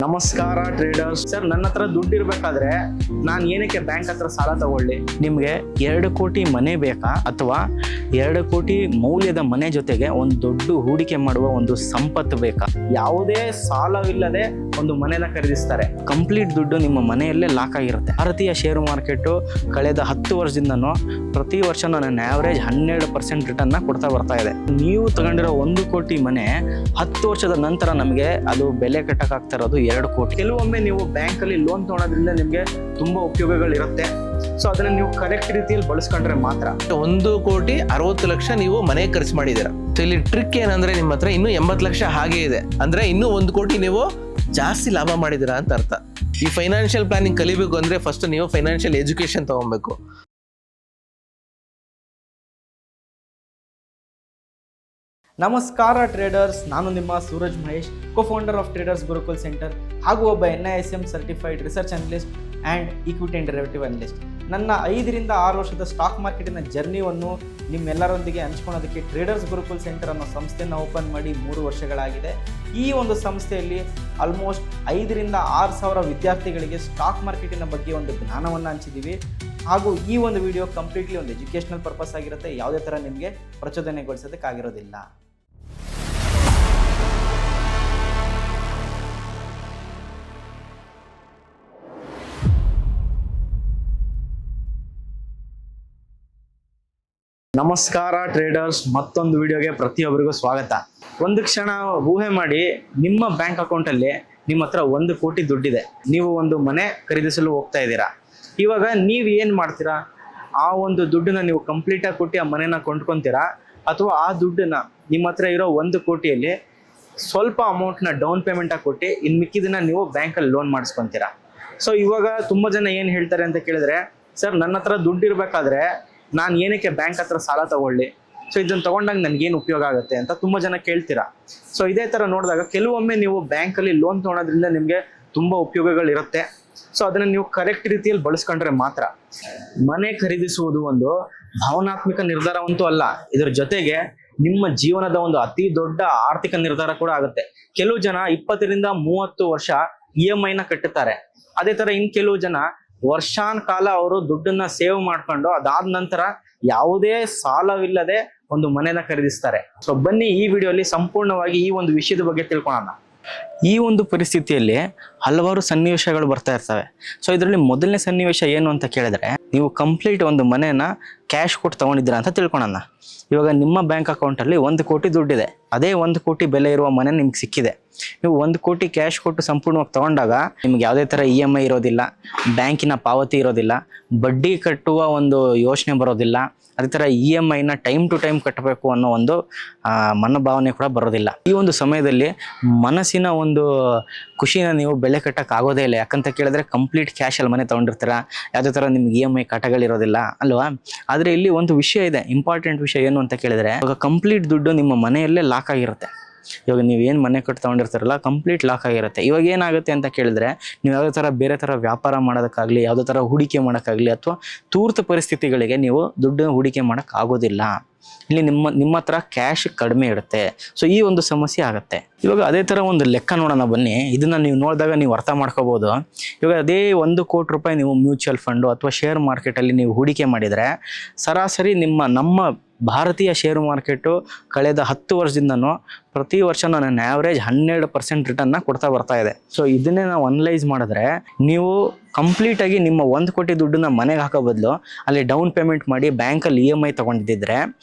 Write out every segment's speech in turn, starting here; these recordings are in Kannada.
ನಮಸ್ಕಾರ ಟ್ರೇಡರ್ಸ್ ಸರ್, ನನ್ನ ಹತ್ರ ದುಡ್ಡು ಇರಬೇಕಾದ್ರೆ ನಾನು ಏನಕ್ಕೆ ಬ್ಯಾಂಕ್ ಹತ್ರ ಸಾಲ ತಗೊಳ್ಳಿ? ನಿಮಗೆ 2 ಕೋಟಿ ಮನೆ ಬೇಕಾ ಅಥವಾ 2 ಕೋಟಿ ಮೌಲ್ಯದ ಮನೆ ಜೊತೆಗೆ ಒಂದು ದೊಡ್ಡ ಹೂಡಿಕೆ ಮಾಡುವ ಒಂದು ಸಂಪತ್ತು ಬೇಕಾ? ಯಾವುದೇ ಸಾಲವಿಲ್ಲದೆ ಒಂದು ಮನೆನ ಖರೀದಿಸ್ತಾರೆ. ಕಂಪ್ಲೀಟ್ ದುಡ್ಡು ನಿಮ್ಮ ಮನೆಯಲ್ಲೇ ಲಾಕ್ ಆಗಿರುತ್ತೆ. ಭಾರತೀಯ ಶೇರು ಮಾರ್ಕೆಟು ಕಳೆದ 10 ವರ್ಷದಿಂದನೂ ಪ್ರತಿ ವರ್ಷ ನನ್ನ ಆವರೇಜ್ 12% ರಿಟರ್ನ್ ಕೊಡ್ತಾ ಬರ್ತಾ ಇದೆ. ನೀವು ತಗೊಂಡಿರೋ 1 ಕೋಟಿ ಮನೆ 10 ವರ್ಷದ ನಂತರ ನಮಗೆ ಅದು ಬೆಲೆ ಕಟ್ಟಕ್ಕಾಗ್ತಾ ಇರೋದು 2 ಕೋಟಿ. ಕೆಲವೊಮ್ಮೆ ನೀವು ಬ್ಯಾಂಕ್ ಅಲ್ಲಿ ಲೋನ್ ತಗೊಳೋದ್ರಿಂದ ನಿಮಗೆ ತುಂಬಾ ಉಪಯೋಗಗಳಿರುತ್ತೆ. ಸೊ ಅದನ್ನ ನೀವು ಕರೆಕ್ಟ್ ರೀತಿಯಲ್ಲಿ ಬಳಸ್ಕೊಂಡ್ರೆ ಮಾತ್ರ. 1,60,00,000 ನೀವು ಮನೆ ಖರ್ಚು ಮಾಡಿದ್ದೀರಾ. ಸೊ ಇಲ್ಲಿ ಟ್ರಿಕ್ ಏನಂದ್ರೆ ನಿಮ್ಮ ಹತ್ರ ಇನ್ನೂ 80 ಲಕ್ಷ ಹಾಗೆ ಇದೆ, ಅಂದ್ರೆ ಇನ್ನೂ 1 ಕೋಟಿ ನೀವು ಜಾಸ್ತಿ ಲಾಭ ಮಾಡಿದಿರಾ ಅಂತ ಅರ್ಥ. ಈ ಫೈನಾನ್ಷಿಯಲ್ ಪ್ಲಾನಿಂಗ್ ಕಲಿಬೇಕು ಅಂದ್ರೆ ಫಸ್ಟ್ ನೀವು ಫೈನಾನ್ಷಿಯಲ್ ಎಜುಕೇಶನ್ ತಗೊಬೇಕು. ನಮಸ್ಕಾರ ಟ್ರೇಡರ್ಸ್, ನಾನು ನಿಮ್ಮ Suraj Mahesh, cofounder of traders Gurukul center ಹಾಗೂ ಒಬ್ಬ NISM certified research analyst and equity and derivative analyst. ನನ್ನ 5 ರಿಂದ 6 ವರ್ಷದ ಸ್ಟಾಕ್ ಮಾರ್ಕೆಟಿನ ಜರ್ನಿಯನ್ನು ನಿಮ್ಮೆಲ್ಲರೊಂದಿಗೆ ಹಂಚ್ಕೊಳ್ಳೋದಕ್ಕೆ ಟ್ರೇಡರ್ಸ್ ಗುರುಕುಲ್ ಸೆಂಟರ್ ಅನ್ನೋ ಸಂಸ್ಥೆಯನ್ನು ಓಪನ್ ಮಾಡಿ 3 ವರ್ಷಗಳಾಗಿದೆ. ಈ ಒಂದು ಸಂಸ್ಥೆಯಲ್ಲಿ ಆಲ್ಮೋಸ್ಟ್ 5 ರಿಂದ 6 ಸಾವಿರ ವಿದ್ಯಾರ್ಥಿಗಳಿಗೆ ಸ್ಟಾಕ್ ಮಾರ್ಕೆಟಿನ ಬಗ್ಗೆ ಒಂದು ಜ್ಞಾನವನ್ನು ಹಂಚಿದ್ದೀವಿ. ಹಾಗೂ ಈ ಒಂದು ವಿಡಿಯೋ ಕಂಪ್ಲೀಟ್ಲಿ ಒಂದು ಎಜುಕೇಷನಲ್ ಪರ್ಪಸ್ ಆಗಿರುತ್ತೆ. ಯಾವುದೇ ಥರ ನಿಮಗೆ ಪ್ರಚೋದನೆಗೊಳಿಸೋದಕ್ಕಾಗಿರೋದಿಲ್ಲ. ನಮಸ್ಕಾರ ಟ್ರೇಡರ್ಸ್, ಮತ್ತೊಂದು ವಿಡಿಯೋಗೆ ಪ್ರತಿಯೊಬ್ಬರಿಗೂ ಸ್ವಾಗತ. ಒಂದು ಕ್ಷಣ ಊಹೆ ಮಾಡಿ, ನಿಮ್ಮ ಬ್ಯಾಂಕ್ ಅಕೌಂಟಲ್ಲಿ ನಿಮ್ಮ ಹತ್ರ 1 ಕೋಟಿ ದುಡ್ಡಿದೆ. ನೀವು ಒಂದು ಮನೆ ಖರೀದಿಸಲು ಹೋಗ್ತಾ ಇದ್ದೀರಾ. ಇವಾಗ ನೀವು ಏನು ಮಾಡ್ತೀರಾ? ಆ ಒಂದು ದುಡ್ಡನ್ನ ನೀವು ಕಂಪ್ಲೀಟಾಗಿ ಕೊಟ್ಟು ಆ ಮನೆನ ಕೊಂಡ್ಕೊತೀರಾ, ಅಥವಾ ಆ ದುಡ್ಡನ್ನ ನಿಮ್ಮ ಹತ್ರ ಇರೋ 1 ಕೋಟಿಯಲ್ಲಿ ಸ್ವಲ್ಪ ಅಮೌಂಟ್ನ ಡೌನ್ ಪೇಮೆಂಟಾಗಿ ಕೊಟ್ಟು ಇನ್ನು ಮಿಕ್ಕಿದನ್ನ ನೀವು ಬ್ಯಾಂಕಲ್ಲಿ ಲೋನ್ ಮಾಡಿಸ್ಕೊತೀರಾ. ಸೊ ಇವಾಗ ತುಂಬ ಜನ ಏನು ಹೇಳ್ತಾರೆ ಅಂತ ಕೇಳಿದ್ರೆ, ಸರ್ ನನ್ನ ಹತ್ರ ದುಡ್ಡು ಇರಬೇಕಾದ್ರೆ ನಾನು ಏನಕ್ಕೆ ಬ್ಯಾಂಕ್ ಹತ್ರ ಸಾಲ ತಗೊಳ್ಳಿ? ಸೊ ಇದನ್ನು ತೊಗೊಂಡಾಗ ನನಗೇನು ಉಪಯೋಗ ಆಗುತ್ತೆ ಅಂತ ತುಂಬ ಜನ ಕೇಳ್ತೀರಾ. ಸೊ ಇದೇ ಥರ ನೋಡಿದಾಗ ಕೆಲವೊಮ್ಮೆ ನೀವು ಬ್ಯಾಂಕಲ್ಲಿ ಲೋನ್ ತೊಗೊಳೋದ್ರಿಂದ ನಿಮಗೆ ತುಂಬ ಉಪಯೋಗಗಳಿರುತ್ತೆ. ಸೊ ಅದನ್ನು ನೀವು ಕರೆಕ್ಟ್ ರೀತಿಯಲ್ಲಿ ಬಳಸ್ಕೊಂಡ್ರೆ ಮಾತ್ರ. ಮನೆ ಖರೀದಿಸುವುದು ಒಂದು ಭಾವನಾತ್ಮಕ ನಿರ್ಧಾರವಂತೂ ಅಲ್ಲ, ಇದರ ಜೊತೆಗೆ ನಿಮ್ಮ ಜೀವನದ ಒಂದು ಅತಿ ದೊಡ್ಡ ಆರ್ಥಿಕ ನಿರ್ಧಾರ ಕೂಡ ಆಗುತ್ತೆ. ಕೆಲವು ಜನ 20 ರಿಂದ 30 ವರ್ಷ EMI ನ ಕಟ್ಟುತ್ತಾರೆ. ಅದೇ ಥರ ಇನ್ನು ಕೆಲವು ಜನ ವರ್ಷಾನುಕಾಲ ಅವರು ದುಡ್ಡನ್ನ ಸೇವ್ ಮಾಡ್ಕೊಂಡು ಅದಾದ ನಂತರ ಯಾವುದೇ ಸಾಲವಿಲ್ಲದೆ ಒಂದು ಮನೆನ ಖರೀದಿಸ್ತಾರೆ. ಸೊ ಬನ್ನಿ ಈ ವಿಡಿಯೋಲಿ ಸಂಪೂರ್ಣವಾಗಿ ಈ ಒಂದು ವಿಷಯದ ಬಗ್ಗೆ ತಿಳ್ಕೊಳ್ಳೋಣ. ಈ ಒಂದು ಪರಿಸ್ಥಿತಿಯಲ್ಲಿ ಹಲವಾರು ಸನ್ನಿವೇಶಗಳು ಬರ್ತಾ ಇರ್ತವೆ. ಸೊ ಇದರಲ್ಲಿ ಮೊದಲನೇ ಸನ್ನಿವೇಶ ಏನು ಅಂತ ಕೇಳಿದ್ರೆ, ನೀವು ಕಂಪ್ಲೀಟ್ ಒಂದು ಮನೆನ ಕ್ಯಾಶ್ ಕೊಟ್ಟು ತಗೊಂಡಿದ್ದೀರಾ ಅಂತ ತಿಳ್ಕೊಳ್ಳೋಣ. ಇವಾಗ ನಿಮ್ಮ ಬ್ಯಾಂಕ್ ಅಕೌಂಟಲ್ಲಿ 1 ಕೋಟಿ ದುಡ್ಡಿದೆ. ಅದೇ 1 ಕೋಟಿ ಬೆಲೆ ಇರುವ ಮನೆ ನಿಮ್ಗೆ ಸಿಕ್ಕಿದೆ. ನೀವು 1 ಕೋಟಿ ಕ್ಯಾಶ್ ಕೊಟ್ಟು ಸಂಪೂರ್ಣವಾಗಿ ತಗೊಂಡಾಗ ನಿಮ್ಗೆ ಯಾವುದೇ ಥರ EMI ಇರೋದಿಲ್ಲ, ಬ್ಯಾಂಕಿನ ಪಾವತಿ ಇರೋದಿಲ್ಲ, ಬಡ್ಡಿ ಕಟ್ಟುವ ಒಂದು ಯೋಚನೆ ಬರೋದಿಲ್ಲ. ಅದೇ ಥರ EMI ನ ಟೈಮ್ ಟು ಟೈಮ್ ಕಟ್ಟಬೇಕು ಅನ್ನೋ ಒಂದು ಮನೋಭಾವನೆ ಕೂಡ ಬರೋದಿಲ್ಲ. ಈ ಒಂದು ಸಮಯದಲ್ಲಿ ಮನಸ್ಸಿನ ಒಂದು ಖುಷಿನ ನೀವು ಬೆಲೆ ಕಟ್ಟಕ್ಕೆ ಆಗೋದೇ ಇಲ್ಲ. ಯಾಕಂತ ಕೇಳಿದ್ರೆ ಕಂಪ್ಲೀಟ್ ಕ್ಯಾಶಲ್ಲಿ ಮನೆ ತೊಗೊಂಡಿರ್ತೀರ, ಯಾವುದೇ ಥರ ನಿಮ್ಗೆ EMI ಕಾಟಗಳಿರೋದಿಲ್ಲ ಅಲ್ವಾ? ಆದರೆ ಇಲ್ಲಿ ಒಂದು ವಿಷಯ ಇದೆ, ಇಂಪಾರ್ಟೆಂಟ್ ವಿಷಯ ಏನು ಅಂತ ಕೇಳಿದ್ರೆ, ಇವಾಗ ಕಂಪ್ಲೀಟ್ ದುಡ್ಡು ನಿಮ್ಮ ಮನೆಯಲ್ಲೇ ಲಾಕ್ ಆಗಿರುತ್ತೆ. ಇವಾಗ ನೀವು ಏನು ಮನೆ ಕಟ್ಟು ತೊಗೊಂಡಿರ್ತಾರಲ್ಲ, ಕಂಪ್ಲೀಟ್ ಲಾಕ್ ಆಗಿರುತ್ತೆ. ಇವಾಗ ಏನಾಗುತ್ತೆ ಅಂತ ಕೇಳಿದ್ರೆ, ನೀವು ಯಾವುದೇ ಥರ ಬೇರೆ ಥರ ವ್ಯಾಪಾರ ಮಾಡೋದಕ್ಕಾಗಲಿ, ಯಾವುದೇ ಥರ ಹೂಡಿಕೆ ಮಾಡೋಕ್ಕಾಗಲಿ, ಅಥವಾ ತುರ್ತು ಪರಿಸ್ಥಿತಿಗಳಿಗೆ ನೀವು ದುಡ್ಡನ್ನು ಹೂಡಿಕೆ ಮಾಡೋಕ್ಕಾಗೋದಿಲ್ಲ. ಇಲ್ಲಿ ನಿಮ್ಮ ಹತ್ರ ಕ್ಯಾಶ್ ಕಡಿಮೆ ಇರುತ್ತೆ. ಸೊ ಈ ಒಂದು ಸಮಸ್ಯೆ ಆಗುತ್ತೆ. ಇವಾಗ ಅದೇ ಥರ ಒಂದು ಲೆಕ್ಕ ನೋಡೋಣ ಬನ್ನಿ. ಇದನ್ನು ನೀವು ನೋಡಿದಾಗ ನೀವು ಅರ್ಥ ಮಾಡ್ಕೋಬೋದು. ಇವಾಗ ಅದೇ 1 ಕೋಟಿ ರೂಪಾಯಿ ನೀವು ಮ್ಯೂಚುವಲ್ ಫಂಡು ಅಥವಾ ಶೇರ್ ಮಾರ್ಕೆಟಲ್ಲಿ ನೀವು ಹೂಡಿಕೆ ಮಾಡಿದರೆ, ಸರಾಸರಿ ನಮ್ಮ ಭಾರತೀಯ ಶೇರು ಮಾರ್ಕೆಟು ಕಳೆದ 10 ವರ್ಷದಿಂದನೂ ಪ್ರತಿ ವರ್ಷ ನನ್ನ ಆ್ಯಾವ್ರೇಜ್ 12% ರಿಟರ್ನ್ನ ಕೊಡ್ತಾ ಬರ್ತಾ ಇದೆ. ಸೊ ಇದನ್ನೇ ನಾವು ಅನಲೈಸ್ ಮಾಡಿದ್ರೆ, ನೀವು ಕಂಪ್ಲೀಟಾಗಿ ನಿಮ್ಮ 1 ಕೋಟಿ ದುಡ್ಡನ್ನ ಮನೆಗೆ ಹಾಕೋ ಬದಲು ಅಲ್ಲಿ ಡೌನ್ ಪೇಮೆಂಟ್ ಮಾಡಿ ಬ್ಯಾಂಕಲ್ಲಿ EMI ತೊಗೊಂಡಿದ್ದರೆ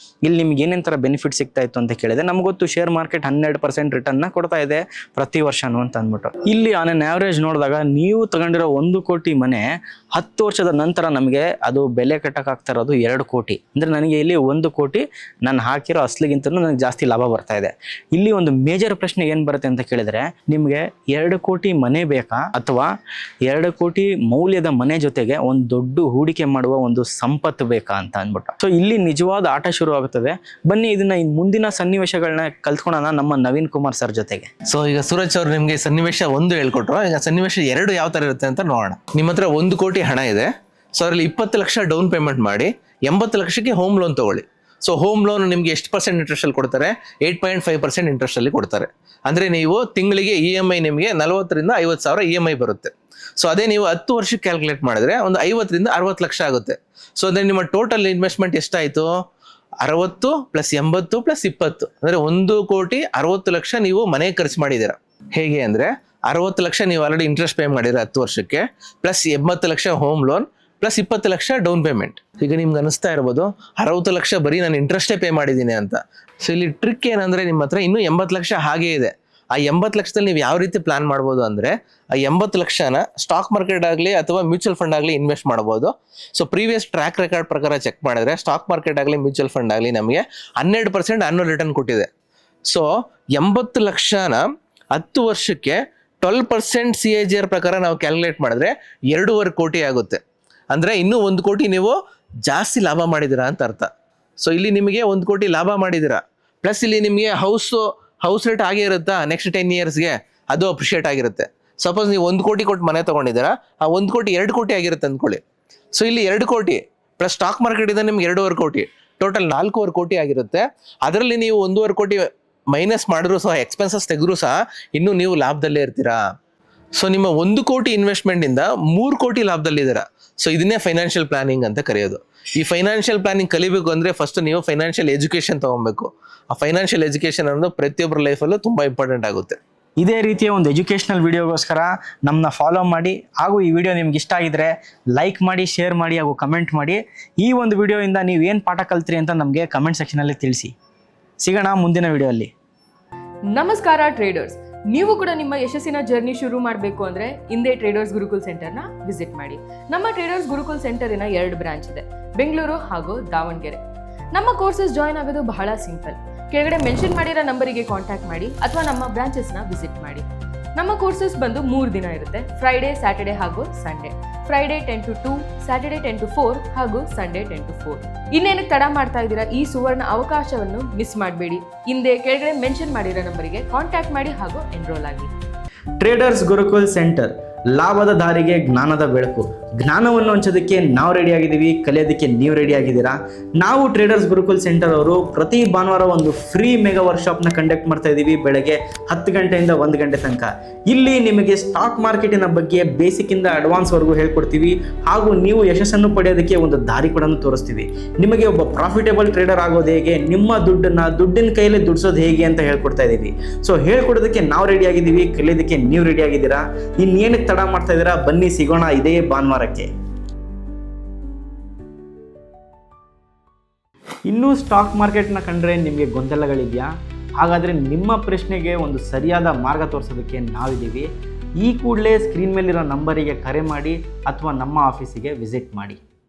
ಇಲ್ಲಿ ನಿಮ್ಗೆ ಏನೇನು ಥರ ಬೆನಿಫಿಟ್ ಸಿಗ್ತಾ ಇತ್ತು ಅಂತ ಕೇಳಿದ್ರೆ, ನಮ್ಗೆ ಗೊತ್ತು ಶೇರ್ ಮಾರ್ಕೆಟ್ 12% ರಿಟರ್ನ್ನ ಕೊಡ್ತಾ ಇದೆ ಪ್ರತಿ ವರ್ಷನೂ ಅಂತ ಅಂದ್ಬಿಟ್ಟು. ಇಲ್ಲಿ ಆನ್ ಆನ್ ಆ್ಯಾವ್ರೇಜ್ ನೋಡಿದಾಗ ನೀವು ತಗೊಂಡಿರೋ 1 ಕೋಟಿ ಮನೆ 10 ವರ್ಷದ ನಂತರ ನಮಗೆ ಅದು ಬೆಲೆ ಕಟ್ಟಕ್ಕಾಗ್ತಾ ಇರೋದು 2 ಕೋಟಿ. ಅಂದರೆ ನನಗೆ ಇಲ್ಲಿ 1 ಕೋಟಿ ನಾನು ಹಾಕಿರೋ ಅಸಲಿಗಿಂತಲೂ ನನಗೆ ಜಾಸ್ತಿ ಲಾಭ ಬರ್ತಾ ಇದೆ. ಇಲ್ಲಿ ಒಂದು ಮೇಜರ್ ಪ್ರಶ್ನೆ ಏನು ಬರುತ್ತೆ ಅಂತ ಕೇಳಿದ್ರೆ, ನಿಮಗೆ 2 ಕೋಟಿ ಮನೆ ಬೇಕಾ ಅಥವಾ 2 ಕೋಟಿ ಮೌಲ್ಯದ ಮನೆ ಜೊತೆಗೆ ಒಂದು ದೊಡ್ಡ ಹೂಡಿಕೆ ಮಾಡುವ ಒಂದು ಸಂಪತ್ತು ಬೇಕಾ ಅಂತ ಅಂದ್ಬಿಟ್ಟು. ಸೊ ಇಲ್ಲಿ ನಿಜವಾದ ಆಟ ಶುರು ಆಗುತ್ತದೆ. ಬನ್ನಿ ಇದನ್ನ ಮುಂದಿನ ಸನ್ನಿವೇಶಗಳನ್ನ ಕಲ್ತ್ಕೊಳ್ಳೋಣ ನಮ್ಮ ನವೀನ್ ಕುಮಾರ್ ಸರ್ ಜೊತೆಗೆ. ಸೊ ಈಗ ಸೂರಜ್ ಅವರು ನಿಮ್ಗೆ ಸನ್ನಿವೇಶ 1 ಹೇಳ್ಕೊಟ್ರು, ಈಗ ಸನ್ನಿವೇಶ 2 ಯಾವ ತರ ಇರುತ್ತೆ ಅಂತ ನೋಡೋಣ. ನಿಮ್ಮ ಹತ್ರ 1 ಕೋಟಿ ಹಣ ಇದೆ. ಸೊ ಅದರಲ್ಲಿ 20 ಲಕ್ಷ ಡೌನ್ ಪೇಮೆಂಟ್ ಮಾಡಿ 80 ಲಕ್ಷಕ್ಕೆ ಹೋಮ್ ಲೋನ್ ತಗೊಳ್ಳಿ. ಸೊ ಹೋಮ್ ಲೋನ್ ನಿಮಗೆ ಎಷ್ಟು ಪರ್ಸೆಂಟ್ ಇಂಟ್ರೆಸ್ಟಲ್ಲಿ ಕೊಡ್ತಾರೆ? 8.5% ಇಂಟ್ರೆಸ್ಟಲ್ಲಿ ಕೊಡ್ತಾರೆ. ಅಂದರೆ ನೀವು ತಿಂಗಳಿಗೆ EMI ನಿಮಗೆ 40,000 ರಿಂದ 50,000 EMI ಬರುತ್ತೆ. ಸೊ ಅದೇ ನೀವು 10 ವರ್ಷಕ್ಕೆ ಕ್ಯಾಲ್ಕುಲೇಟ್ ಮಾಡಿದ್ರೆ ಒಂದು 50 ರಿಂದ 60 ಲಕ್ಷ ಆಗುತ್ತೆ. ಸೊ ಅಂದರೆ ನಿಮ್ಮ ಟೋಟಲ್ ಇನ್ವೆಸ್ಟ್ಮೆಂಟ್ ಎಷ್ಟಾಯಿತು? 60 + 80 + 20 ಅಂದರೆ 1,60,00,000 ನೀವು ಮನೆಗೆ ಖರ್ಚು ಮಾಡಿದ್ದೀರಾ. ಹೇಗೆ ಅಂದರೆ 60 ಲಕ್ಷ ನೀವು ಆಲ್ರೆಡಿ ಇಂಟ್ರೆಸ್ಟ್ ಪೇ ಮಾಡಿದ್ರೆ 10 ವರ್ಷಕ್ಕೆ, plus 80 lakh home loan, plus 20 lakh down payment. ಈಗ ನಿಮ್ಗೆ ಅನಿಸ್ತಾ ಇರ್ಬೋದು 60 ಲಕ್ಷ ಬರೀ ನಾನು ಇಂಟ್ರೆಸ್ಟೇ ಪೇ ಮಾಡಿದ್ದೀನಿ ಅಂತ. ಸೊ ಇಲ್ಲಿ ಟ್ರಿಕ್ ಏನಂದರೆ ನಿಮ್ಮ ಹತ್ರ ಇನ್ನೂ 80 ಲಕ್ಷ ಹಾಗೇ ಇದೆ. ಆ 80 ಲಕ್ಷದಲ್ಲಿ ನೀವು ಯಾವ ರೀತಿ ಪ್ಲಾನ್ ಮಾಡ್ಬೋದು ಅಂದರೆ, ಆ 80 ಲಕ್ಷನ ಸ್ಟಾಕ್ ಮಾರ್ಕೆಟ್ ಆಗಲಿ ಅಥವಾ ಮ್ಯೂಚುವಲ್ ಫಂಡ್ ಆಗಲಿ ಇನ್ವೆಸ್ಟ್ ಮಾಡ್ಬೋದು. ಸೊ ಪ್ರೀವಿಯಸ್ ಟ್ರ್ಯಾಕ್ ರೆಕಾರ್ಡ್ ಪ್ರಕಾರ ಚೆಕ್ ಮಾಡಿದ್ರೆ ಸ್ಟಾಕ್ ಮಾರ್ಕೆಟ್ ಆಗಲಿ ಮ್ಯೂಚುವಲ್ ಫಂಡ್ ಆಗಲಿ ನಮಗೆ 12% ಆನ್ಯುವಲ್ ರಿಟರ್ನ್ ಕೊಟ್ಟಿದೆ. ಸೊ 80 ಲಕ್ಷನ 10 ವರ್ಷಕ್ಕೆ 12% CAGR ಪ್ರಕಾರ ನಾವು ಕ್ಯಾಲ್ಕುಲೇಟ್ ಮಾಡಿದ್ರೆ 2.5 ಕೋಟಿ ಆಗುತ್ತೆ. ಅಂದರೆ ಇನ್ನೂ 1 ಕೋಟಿ ನೀವು ಜಾಸ್ತಿ ಲಾಭ ಮಾಡಿದ್ದೀರಾ ಅಂತ ಅರ್ಥ. ಸೊ ಇಲ್ಲಿ ನಿಮಗೆ 1 ಕೋಟಿ ಲಾಭ ಮಾಡಿದ್ದೀರಾ, ಪ್ಲಸ್ ಇಲ್ಲಿ ನಿಮಗೆ ಹೌಸ್ ರೇಟ್ ಆಗೇ ಇರುತ್ತಾ ನೆಕ್ಸ್ಟ್ 10 ಇಯರ್ಸ್ಗೆ, ಅದು ಅಪ್ರಿಷಿಯೇಟ್ ಆಗಿರುತ್ತೆ. ಸಪೋಸ್ ನೀವು 1 ಕೋಟಿ ಕೊಟ್ಟು ಮನೆ ತೊಗೊಂಡಿದ್ದೀರಾ, ಆ 1 ಕೋಟಿ 2 ಕೋಟಿ ಆಗಿರುತ್ತೆ ಅಂದ್ಕೊಳ್ಳಿ. ಸೊ ಇಲ್ಲಿ 2 ಕೋಟಿ ಪ್ಲಸ್ ಸ್ಟಾಕ್ ಮಾರ್ಕೆಟಿಂದ ನಿಮ್ಗೆ 2.5 ಕೋಟಿ, ಟೋಟಲ್ 4.5 ಕೋಟಿ ಆಗಿರುತ್ತೆ. ಅದರಲ್ಲಿ ನೀವು 1.5 ಕೋಟಿ ಮೈನಸ್ ಮಾಡಿದ್ರು ಸಹ, ಎಕ್ಸ್ಪೆನ್ಸಸ್ ತೆಗೆದ್ರು ಸಹ ಇನ್ನೂ ನೀವು ಲಾಭದಲ್ಲೇ ಇರ್ತೀರಾ. ಸೊ ನಿಮ್ಮ 1 ಕೋಟಿ ಇನ್ವೆಸ್ಟ್ಮೆಂಟಿಂದ 3 ಕೋಟಿ ಲಾಭದಲ್ಲಿದ್ದೀರಾ. ಸೊ ಇದನ್ನೇ ಫೈನಾನ್ಷಿಯಲ್ ಪ್ಲಾನಿಂಗ್ ಅಂತ ಕರೆಯೋದು. ಈ ಫೈನಾನ್ಷಿಯಲ್ ಪ್ಲಾನಿಂಗ್ ಕಲಿಬೇಕು ಅಂದರೆ ಫಸ್ಟ್ ನೀವು ಫೈನಾನ್ಷಿಯಲ್ ಎಜುಕೇಷನ್ ತೊಗೊಬೇಕು. ಆ ಫೈನಾನ್ಷಿಯಲ್ ಎಜುಕೇಷನ್ ಅನ್ನೋದು ಪ್ರತಿಯೊಬ್ಬರ ಲೈಫಲ್ಲೂ ತುಂಬ ಇಂಪಾರ್ಟೆಂಟ್ ಆಗುತ್ತೆ. ಇದೇ ರೀತಿಯ ಒಂದು ಎಜುಕೇಷನಲ್ ವಿಡಿಯೋಗೋಸ್ಕರ ನಮ್ಮನ್ನ ಫಾಲೋ ಮಾಡಿ, ಹಾಗೂ ಈ ವಿಡಿಯೋ ನಿಮ್ಗೆ ಇಷ್ಟ ಆಗಿದ್ರೆ ಲೈಕ್ ಮಾಡಿ, ಶೇರ್ ಮಾಡಿ, ಹಾಗೂ ಕಮೆಂಟ್ ಮಾಡಿ. ಈ ಒಂದು ವಿಡಿಯೋಯಿಂದ ನೀವು ಏನು ಪಾಠ ಕಲ್ತ್ರಿ ಅಂತ ನಮಗೆ ಕಮೆಂಟ್ ಸೆಕ್ಷನಲ್ಲಿ ತಿಳಿಸಿ. ಸಿಗೋಣ ಮುಂದಿನ ವಿಡಿಯೋಲ್ಲಿ. ನಮಸ್ಕಾರ ಟ್ರೇಡರ್ಸ್, ನೀವು ಕೂಡ ನಿಮ್ಮ ಯಶಸ್ಸಿನ ಜರ್ನಿ ಶುರು ಮಾಡಬೇಕು ಅಂದರೆ ಹಿಂದೆ ಟ್ರೇಡರ್ಸ್ ಗುರುಕುಲ್ ಸೆಂಟರ್ನ ವಿಸಿಟ್ ಮಾಡಿ. ನಮ್ಮ ಟ್ರೇಡರ್ಸ್ ಗುರುಕುಲ್ ಸೆಂಟರಿನ 2 ಬ್ರಾಂಚ್ ಇದೆ, ಬೆಂಗಳೂರು ಹಾಗೂ ದಾವಣಗೆರೆ. ನಮ್ಮ ಕೋರ್ಸಸ್ ಜಾಯ್ನ್ ಆಗೋದು ಬಹಳ ಸಿಂಪಲ್. ಕೆಳಗಡೆ ಮೆನ್ಷನ್ ಮಾಡಿರೋ ನಂಬರಿಗೆ ಕಾಂಟ್ಯಾಕ್ಟ್ ಮಾಡಿ ಅಥವಾ ನಮ್ಮ ಬ್ರಾಂಚಸ್ನ ವಿಸಿಟ್ ಮಾಡಿ. ನಮ್ಮ ಕೋರ್ಸಸ್ ಬಂದು 3 ದಿನ ಇರುತ್ತೆ, ಫ್ರೈಡೇ, ಸ್ಯಾಟರ್ಡೆ ಹಾಗೂ Sunday. Friday 10 to 2, Saturday 10 to 4 ಹಾಗೂ ಸಂಡೇ 10 to 4. ಇನ್ನೇನಕ್ಕೆ ತಡ ಮಾಡ್ತಾ ಇದ್ದೀರಾ? ಈ ಸುವರ್ಣ ಅವಕಾಶವನ್ನು ಮಿಸ್ ಮಾಡಬೇಡಿ. ಹಿಂದೆ ಕೆಳಗಡೆ ಮೆನ್ಷನ್ ಮಾಡಿರೋ ನಂಬರಿಗೆ ಕಾಂಟ್ಯಾಕ್ಟ್ ಮಾಡಿ ಹಾಗೂ ಎನ್ರೋಲ್ ಆಗಿ. ಟ್ರೇಡರ್ಸ್ ಗುರುಕುಲ್ ಸೆಂಟರ್, ಲಾಭದ ದಾರಿಗೆ ಜ್ಞಾನದ ಬೆಳಕು. ಜ್ಞಾನವನ್ನು ಹಂಚೋದಕ್ಕೆ ನಾವು ರೆಡಿ ಆಗಿದ್ದೀವಿ, ಕಲಿಯೋದಕ್ಕೆ ನೀವು ರೆಡಿ ಆಗಿದ್ದೀರಾ? ನಾವು ಟ್ರೇಡರ್ಸ್ ಗುರುಕುಲ್ ಸೆಂಟರ್ ಅವರು ಪ್ರತಿ ಭಾನುವಾರ ಒಂದು ಫ್ರೀ ಮೆಗಾ ವರ್ಕ್ಶಾಪ್ನ ಕಂಡಕ್ಟ್ ಮಾಡ್ತಾ ಇದ್ದೀವಿ, ಬೆಳಗ್ಗೆ 10 ಗಂಟೆಯಿಂದ 1 ಗಂಟೆ ತನಕ. ಇಲ್ಲಿ ನಿಮಗೆ ಸ್ಟಾಕ್ ಮಾರ್ಕೆಟಿನ ಬಗ್ಗೆ ಬೇಸಿಕ್ಕಿಂದ ಅಡ್ವಾನ್ಸ್ವರೆಗೂ ಹೇಳ್ಕೊಡ್ತೀವಿ, ಹಾಗೂ ನೀವು ಯಶಸ್ಸನ್ನು ಪಡೆಯೋದಕ್ಕೆ ಒಂದು ದಾರಿ ಕೂಡ ತೋರಿಸ್ತೀವಿ. ನಿಮಗೆ ಒಬ್ಬ ಪ್ರಾಫಿಟೇಬಲ್ ಟ್ರೇಡರ್ ಆಗೋದು ಹೇಗೆ, ನಿಮ್ಮ ದುಡ್ಡಿನ ಕೈಯಲ್ಲಿ ದುಡಿಸೋದು ಹೇಗೆ ಅಂತ ಹೇಳ್ಕೊಡ್ತಾ ಇದ್ದೀವಿ. ಸೊ ಹೇಳ್ಕೊಡೋದಕ್ಕೆ ನಾವು ರೆಡಿ ಆಗಿದ್ದೀವಿ, ಕಲಿಯೋದಕ್ಕೆ ನೀವು ರೆಡಿ ಆಗಿದ್ದೀರಾ? ಇನ್ನೇನಕ್ಕೆ ತಡ ಮಾಡ್ತಾ ಇದ್ದೀರಾ? ಬನ್ನಿ ಸಿಗೋಣ ಇದೇ ಭಾನುವಾರಕ್ಕೆ. ಇನ್ನೂ ಸ್ಟಾಕ್ ಮಾರ್ಕೆಟ್ನ ಕಂಡ್ರೆ ನಿಮಗೆ ಗೊಂದಲಗಳಿದೆಯಾ? ಹಾಗಾದರೆ ನಿಮ್ಮ ಪ್ರಶ್ನೆಗೆ ಒಂದು ಸರಿಯಾದ ಮಾರ್ಗ ತೋರಿಸೋದಕ್ಕೆ ನಾವಿದ್ದೀವಿ. ಈ ಕೂಡಲೇ ಸ್ಕ್ರೀನ್ ಮೇಲಿರೋ ನಂಬರಿಗೆ ಕರೆ ಮಾಡಿ ಅಥವಾ ನಮ್ಮ ಆಫೀಸಿಗೆ ವಿಸಿಟ್ ಮಾಡಿ.